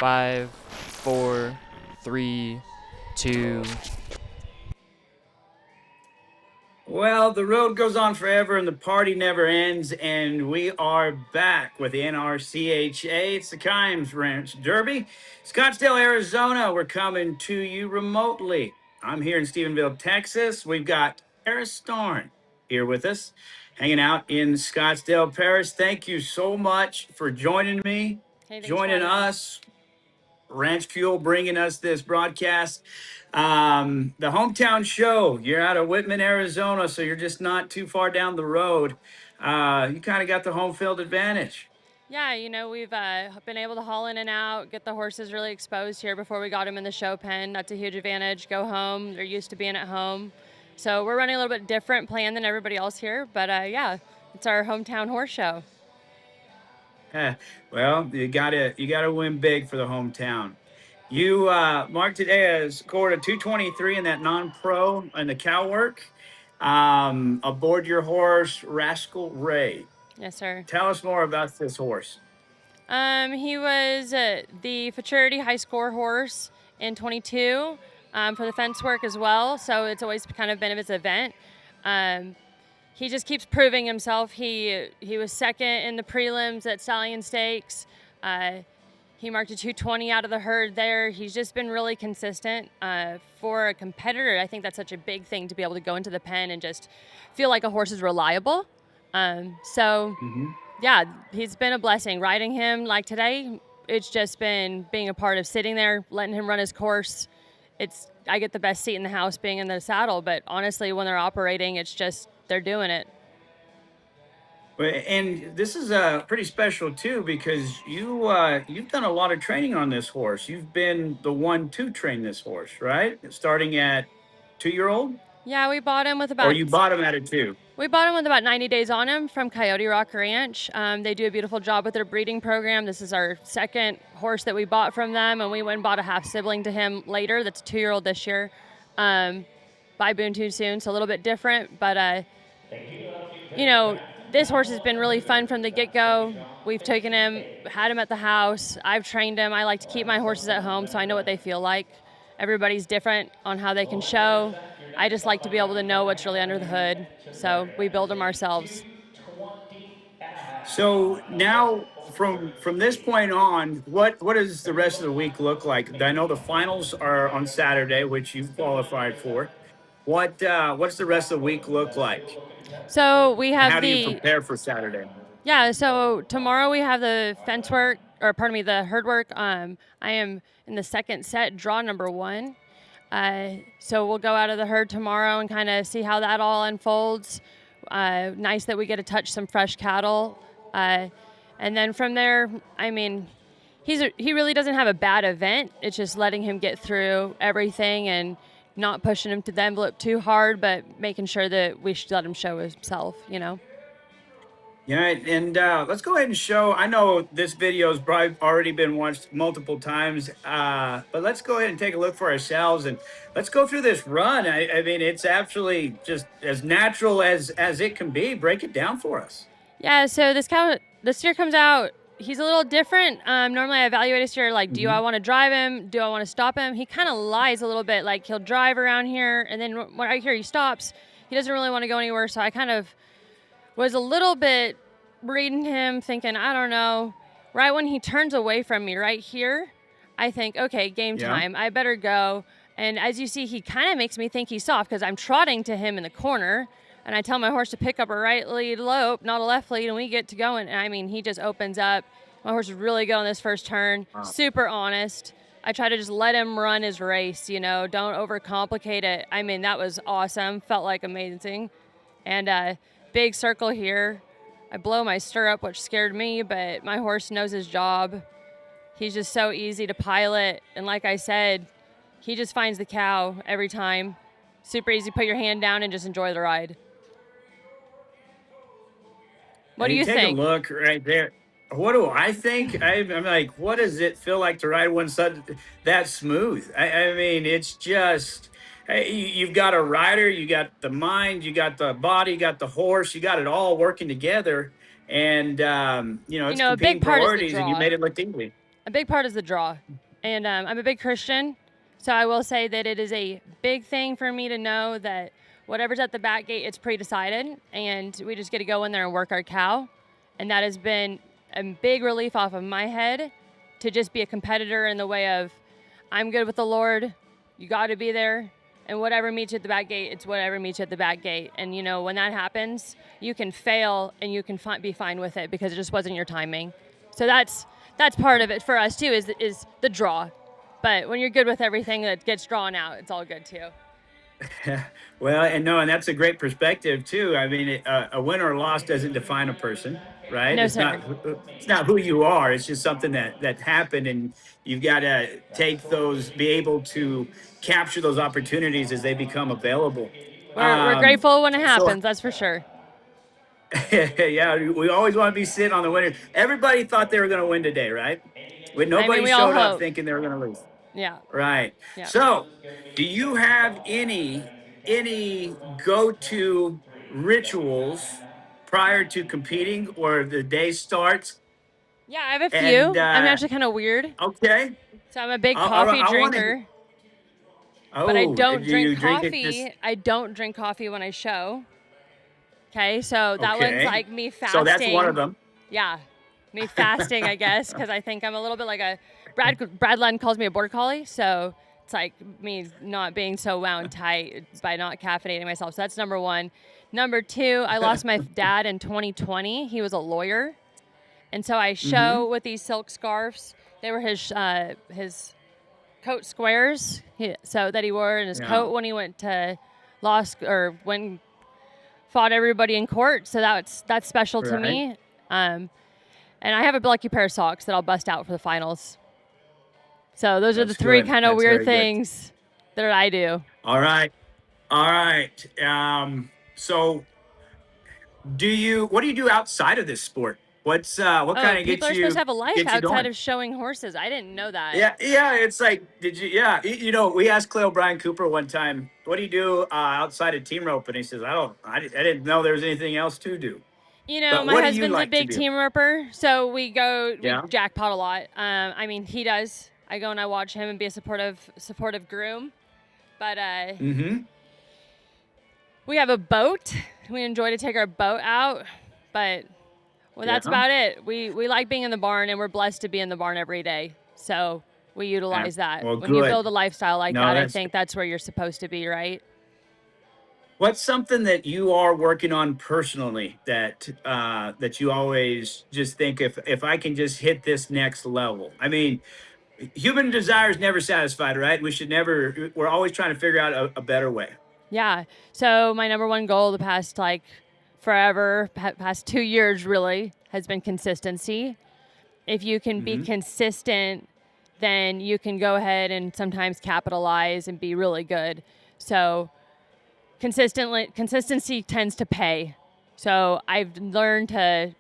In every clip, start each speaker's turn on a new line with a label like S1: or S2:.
S1: 5, 4, 3, 2.
S2: Well, the road goes on forever and the party never ends, and we are back with the NRCHA. It's the Kimes Ranch Derby, Scottsdale, Arizona. We're coming to you remotely. I'm here in Stephenville, Texas. We've got ParisStarn here with us, hanging out in Scottsdale. Paris, thank you so much for joining me,
S3: Hey, thanks for
S2: joining
S3: having me.
S2: us. Ranch Fuel bringing us this broadcast. The hometown show. You're out of Whitman, Arizona, so you're just not too far down the road. You kind of got the home field advantage.
S3: Yeah, we've been able to haul in and out, get the horses really exposed here before we got them in the show pen. That's a huge advantage. Go home. They're used to being at home. So we're running a little bit different plan than everybody else here. But yeah, it's our hometown horse show.
S2: Well, you gotta win big for the hometown. You marked today as scored a 223 in that non-pro and the cow work. Aboard your horse, Rascal Ray.
S3: Yes, sir.
S2: Tell us more about this horse.
S3: He was the Futurity high score horse in 22 for the fence work as well. So it's always kind of been of his event. He just keeps proving himself. He was second in the prelims at Stallion Stakes. He marked a 220 out of the herd there. He's just been really consistent. For a competitor, I think that's such a big thing to be able to go into the pen and just feel like a horse is reliable. Yeah, he's been a blessing. Riding him like today, it's just been being a part of sitting there, letting him run his course. I get the best seat in the house being in the saddle, but honestly, when they're operating, it's just they're doing it.
S2: And this is pretty special too because you've done a lot of training on this horse. You've been the one to train this horse, right? Starting at 2-year-old.
S3: Yeah, we bought him with about.
S2: Or you bought him at a 2.
S3: We bought him with about 90 days on him from Coyote Rock Ranch. They do a beautiful job with their breeding program. This is our second horse that we bought from them, and we went and bought a half sibling to him later. That's a 2-year-old this year. By Boone Too Soon, so a little bit different, but this horse has been really fun from the get-go. We've taken him, had him at the house. I've trained him. I like to keep my horses at home so I know what they feel like. Everybody's different on how they can show. I just like to be able to know what's really under the hood. So we build them ourselves.
S2: So now from this point on, what does the rest of the week look like? I know the finals are on Saturday, which you've qualified for. What's the rest of the week look like?
S3: So we have
S2: How do you prepare for Saturday?
S3: Yeah, so tomorrow we have the fence work, or pardon me, the herd work. I am in the second set, draw number 1. So we'll go out of the herd tomorrow and kind of see how that all unfolds. Nice that we get to touch some fresh cattle. And then from there, I mean, he really doesn't have a bad event. It's just letting him get through everything and not pushing him to the envelope too hard, but making sure that we should let him show himself,
S2: Yeah, and let's go ahead and show. I know this video has probably already been watched multiple times, but let's go ahead and take a look for ourselves, and let's go through this run. I mean, it's actually just as natural as it can be. Break it down for us.
S3: Yeah, so this steer comes out. He's a little different. Normally I evaluate a steer like, do I want to drive him? Do I want to stop him? He kind of lies a little bit. Like he'll drive around here, and then when I hear he stops, he doesn't really want to go anywhere. So I kind of was a little bit reading him, thinking, I don't know. Right when he turns away from me right here, I think, okay, game time. I better go. And as you see, he kind of makes me think he's soft because I'm trotting to him in the corner. And I tell my horse to pick up a right lead lope, not a left lead, and we get to going. And I mean, he just opens up. My horse is really good on this first turn, super honest. I try to just let him run his race, don't overcomplicate it. I mean, that was awesome, felt like amazing. And big circle here. I blow my stirrup, which scared me, but my horse knows his job. He's just so easy to pilot. And like I said, he just finds the cow every time. Super easy, put your hand down and just enjoy the ride. What do you think?
S2: Take a look right there. What do I think? I'm like, what does it feel like to ride one side that smooth? I mean, it's just, you've got a rider, you got the mind, you got the body, you got the horse, you got it all working together. And, it's
S3: a big part
S2: priorities,
S3: is the draw.
S2: And you made it look easy.
S3: A big part is the draw. And I'm a big Christian, so I will say that it is a big thing for me to know that whatever's at the back gate, it's pre-decided, and we just get to go in there and work our cow. And that has been a big relief off of my head to just be a competitor in the way of, I'm good with the Lord, you got to be there, and whatever meets you at the back gate, it's whatever meets you at the back gate. And, you know, when that happens, you can fail and you can be fine with it because it just wasn't your timing. So that's part of it for us, too, is the draw. But when you're good with everything that gets drawn out, it's all good, too.
S2: Well, and that's a great perspective too. I mean, a win or loss doesn't define a person, right?
S3: No,
S2: It's
S3: sir.
S2: not who you are. It's just something that happened, and you've got to be able to capture those opportunities as they become available.
S3: We're grateful when it happens, that's for sure.
S2: Yeah, we always want to be sitting on the winner. Everybody thought they were going to win today, right? Nobody
S3: we all
S2: showed up
S3: hope.
S2: thinking they were going to lose.
S3: Yeah.
S2: Right.
S3: Yeah.
S2: So, do you have any go-to rituals prior to competing or the day starts?
S3: Yeah, I have a few.
S2: And,
S3: I'm actually kind of weird.
S2: Okay.
S3: So I'm a big
S2: I
S3: coffee
S2: wanna-
S3: drinker,
S2: Oh,
S3: but I don't
S2: do you
S3: drink
S2: it
S3: coffee. I don't drink coffee when I show. Okay, so that
S2: Okay.
S3: one's like me fasting.
S2: So that's one of them.
S3: Yeah, me fasting, I guess, because I think I'm a little bit like a Brad Lund calls me a border collie, so it's like me not being so wound tight by not caffeinating myself. So that's number one. Number two, I lost my dad in 2020. He was a lawyer, and so I show with these silk scarves. They were his coat squares, so that he wore in his coat when he went to law school or when fought everybody in court. So that's special to me. And I have a lucky pair of socks that I'll bust out for the finals. So those are the three kind of weird things that I do.
S2: All right. So what do you do outside of this sport? What kind of gets you?
S3: People are supposed to have a life outside
S2: going?
S3: of showing horses. I didn't know that.
S2: Yeah. It's like, we asked Cleo Brian Cooper one time, what do you do outside of team rope? And he says, I didn't know there was anything else to do.
S3: You know,
S2: But
S3: my
S2: what do you
S3: husband's
S2: like
S3: a
S2: to
S3: big
S2: do?
S3: team roper, so we
S2: Yeah.
S3: jackpot a lot. I mean, he does. I go and I watch him and be a supportive groom. But we have a boat. We enjoy to take our boat out, but that's about it. We like being in the barn, and we're blessed to be in the barn every day. So we utilize that.
S2: Well,
S3: when you
S2: good.
S3: build a lifestyle like
S2: No,
S3: that, I
S2: that's-
S3: think that's where you're supposed to be, right?
S2: What's something that you are working on personally that you always just think if I can just hit this next level? I mean, human desire is never satisfied, right? We're always trying to figure out a better way.
S3: Yeah. So my number one goal the past forever, past 2 years really, has been consistency. If you can be consistent, then you can go ahead and sometimes capitalize and be really good. So consistency tends to pay. So I've learned to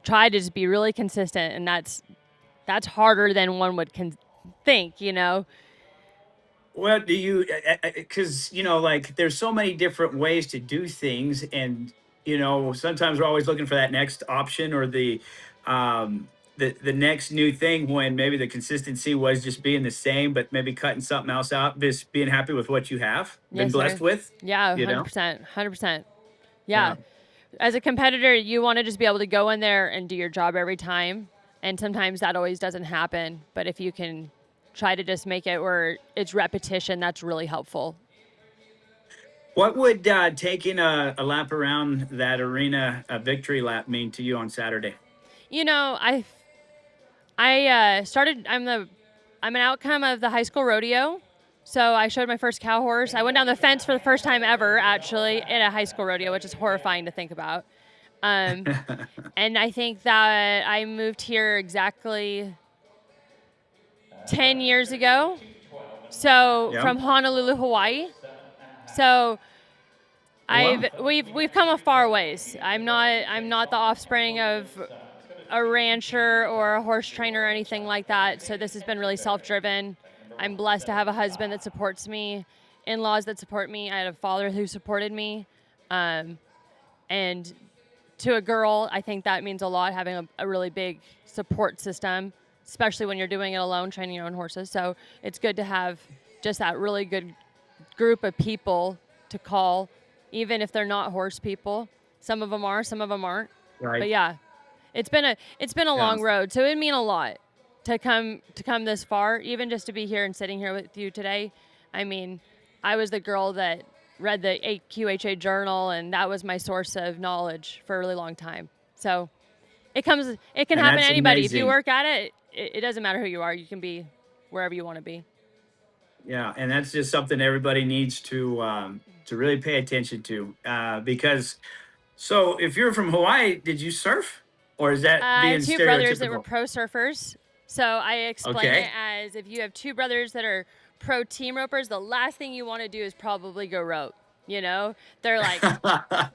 S3: try to just be really consistent, and that's harder than one would think, you know.
S2: Well, do you, because, like there's so many different ways to do things. And, sometimes we're always looking for that next option or the next new thing when maybe the consistency was just being the same, but maybe cutting something else out, just being happy with what you have been blessed with.
S3: Yeah, 100%. Yeah. As a competitor, you want to just be able to go in there and do your job every time. And sometimes that always doesn't happen. But if you can try to just make it where it's repetition, that's really helpful.
S2: What would taking a lap around that arena, a victory lap, mean to you on Saturday?
S3: You know, I started. I'm an outcome of the high school rodeo. So I showed my first cow horse. I went down the fence for the first time ever, actually, at a high school rodeo, which is horrifying to think about. And I think that I moved here exactly 10 years ago. So from Honolulu, Hawaii. So we've come a far ways. I'm not the offspring of a rancher or a horse trainer or anything like that. So this has been really self-driven. I'm blessed to have a husband that supports me, in-laws that support me. I had a father who supported me. And to a girl, I think that means a lot, having a really big support system. especially when you're doing it alone, training your own horses. So it's good to have just that really good group of people to call, even if they're not horse people. Some of them are, some of them aren't.
S2: Right.
S3: But yeah, it's been a
S2: Yeah.
S3: long road. So it'd mean a lot to come this far, even just to be here and sitting here with you today. I mean, I was the girl that read the AQHA journal, and that was my source of knowledge for a really long time. So it can
S2: And
S3: happen to
S2: that's
S3: anybody. If you
S2: amazing.
S3: work at it, it doesn't matter who you are. You can be wherever you want to be.
S2: Yeah, and that's just something everybody needs to really pay attention to, because so if you're from Hawaii, did you surf, or is that
S3: I
S2: being
S3: have two brothers that were
S2: stereotypical?
S3: pro surfers. So I explain
S2: Okay.
S3: it as if you have two brothers that are pro team ropers, the last thing you want to do is probably go rope. You know, they're like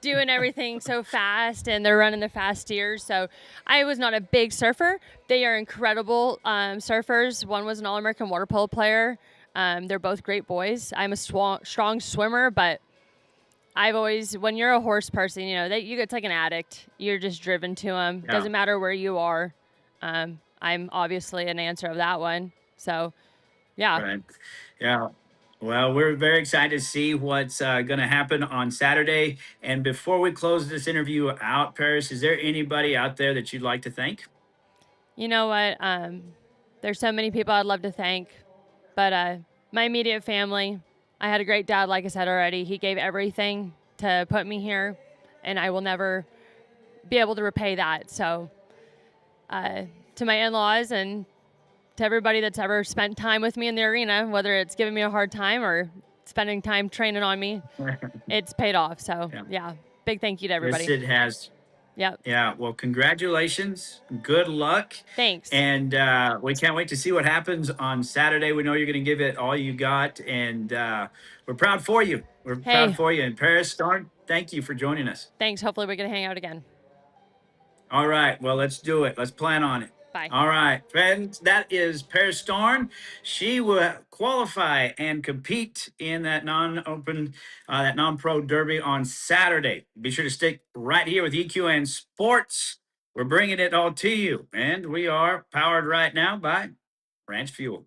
S3: doing everything so fast and they're running the fast steers. So I was not a big surfer. They are incredible surfers. One was an All-American water polo player. They're both great boys. I'm a strong swimmer, but I've always, when you're a horse person, you know, it's like an addict. You're just driven to them.
S2: Yeah.
S3: Doesn't matter where you are. I'm obviously an answer of that one. So, yeah.
S2: Right. Yeah. Well, we're very excited to see what's going to happen on Saturday. And before we close this interview out, Paris, is there anybody out there that you'd like to thank?
S3: You know what? There's so many people I'd love to thank, but my immediate family. I had a great dad, like I said already. He gave everything to put me here, and I will never be able to repay that. So, to my in-laws and to everybody that's ever spent time with me in the arena, whether it's giving me a hard time or spending time training on me, it's paid off. So, yeah, big thank you to everybody.
S2: Yes, it has.
S3: Yep.
S2: Yeah. Well, congratulations. Good luck.
S3: Thanks.
S2: And we can't wait to see what happens on Saturday. We know you're going to give it all you got. And we're proud for you. We're proud for you. And ParisStarn, thank you for joining us.
S3: Thanks. Hopefully we can hang out again.
S2: All right. Well, let's do it. Let's plan on it.
S3: Bye.
S2: All right, friends. That is ParisStarn. She will qualify and compete in that non-open, that non-pro derby on Saturday. Be sure to stick right here with EQN Sports. We're bringing it all to you, and we are powered right now by Ranch Fuel.